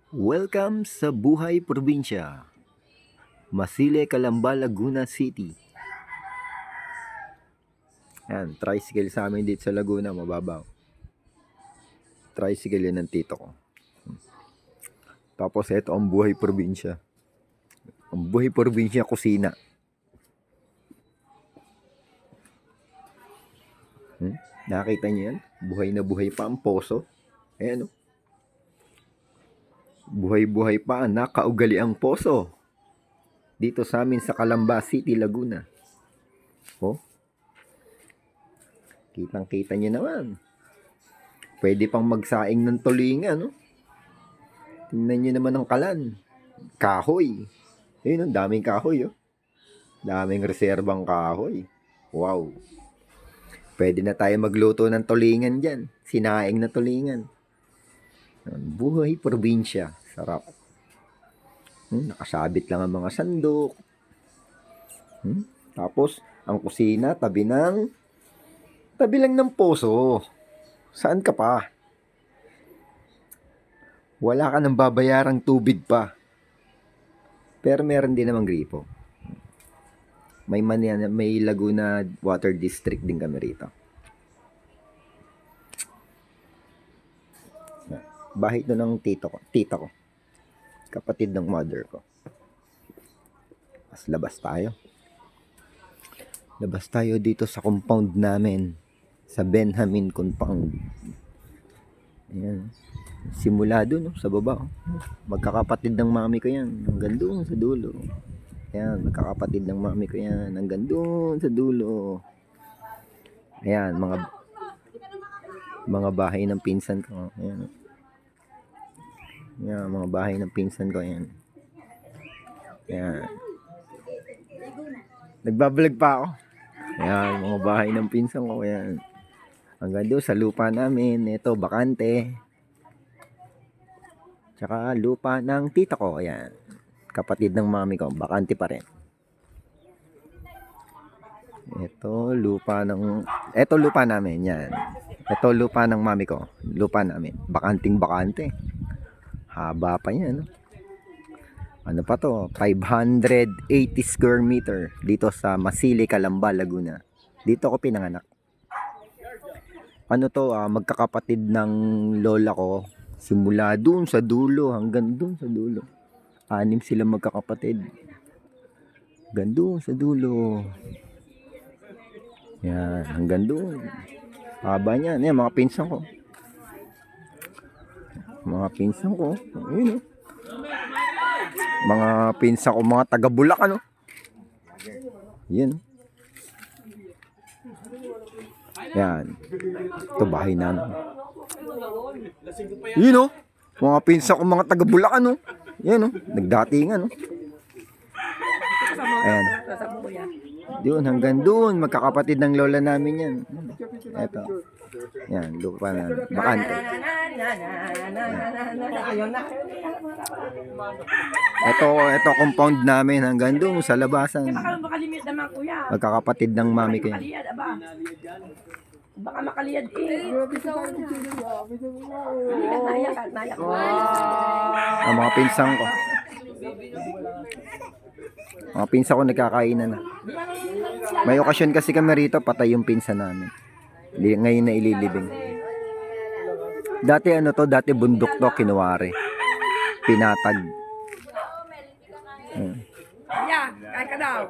Welcome sa Buhay Probinsya, Masile, Calamba, Laguna City. Yan, tricycle sa amin dito sa Laguna, mababaw. Tricycle yan ng tito ko. Tapos ito ang Buhay Probinsya. Ang Buhay Probinsya, kusina. Nakita niyo yan? Buhay na buhay pa ang poso. Ayan o. Buhay-buhay pa ang nakaugaliang poso. Dito sa amin sa Calamba City, Laguna. Oh. Kitang-kita niyo naman. Pwede pang magsaing ng tulingan, no? Tingnan niyo naman ang kalan. Kahoy. Ayun, daming kahoy, oh. Daming reserbang kahoy. Wow. Pwede na tayo magluto ng tulingan dyan. Sinaing na tulingan. Buhay probinsya. Sarap. Nakasabit lang ang mga sandok. Tapos, ang kusina, tabi lang ng poso. Saan ka pa? Wala ka nang babayarang tubig pa. Pero meron din namang gripo. May Laguna Water District din kami rito. Bahay ito ng tita ko. Kapatid ng mother ko. Mas labas tayo. Labas tayo dito sa compound namin. Sa Benjamin Compound. Ayan. Simula doon, sa baba. Magkakapatid ng mami ko yan. Hanggang doon sa dulo. Ayan, magkakapatid ng mami ko yan. Hanggang doon sa dulo. Ayan, mga bahay ng pinsan ko. Ayan. Ayan, mga bahay ng pinsan ko. Ayan. Ayan. Nagbablog pa ako. Ayan, mga bahay ng pinsan ko. Ayan. Hanggang doon sa lupa namin. Ito, bakante. Tsaka lupa ng tita ko. Ayan. Kapatid ng mami ko. Bakante pa rin. Ito lupa namin. Yan. Ito lupa ng mami ko. Lupa namin. Bakanting bakante. Haba pa yan. Ano pa to? 580 square meter. Dito sa Masile, Calamba, Laguna. Dito ako pinanganak. Ano to? Magkakapatid ng lola ko. Simula dun sa dulo hanggang dun sa dulo. 6 sila magkakapatid. Hanggang dun sa dulo. Yan, hanggang dun. Haba niyan. Yan, mga pinsan ko. Ayun, mga pinsan ko, mga taga Bulacan, ano? Yan. Yan. Ito bahay namin. Yun, mga pinsan ko, mga taga Bulacan, ano? Yan, nagdatingan, no? Ayan. Doon, hanggang doon, magkakapatid ng lola namin yan. Ito. Yan, lupa na bakante. Ito compound namin hanggang doon sa labasan. Magkakapatid ng mami ko yan. Baka makaliyad eh. Ang mga pinsang ko. Mga pinsan ko nagkakainan na. May okasyon kasi kami rito, patay yung pinsan namin. Ngayon na ililibing. Dati dati bundok to, Kinuwari. Pinatag. Yeah, kaya ka daw.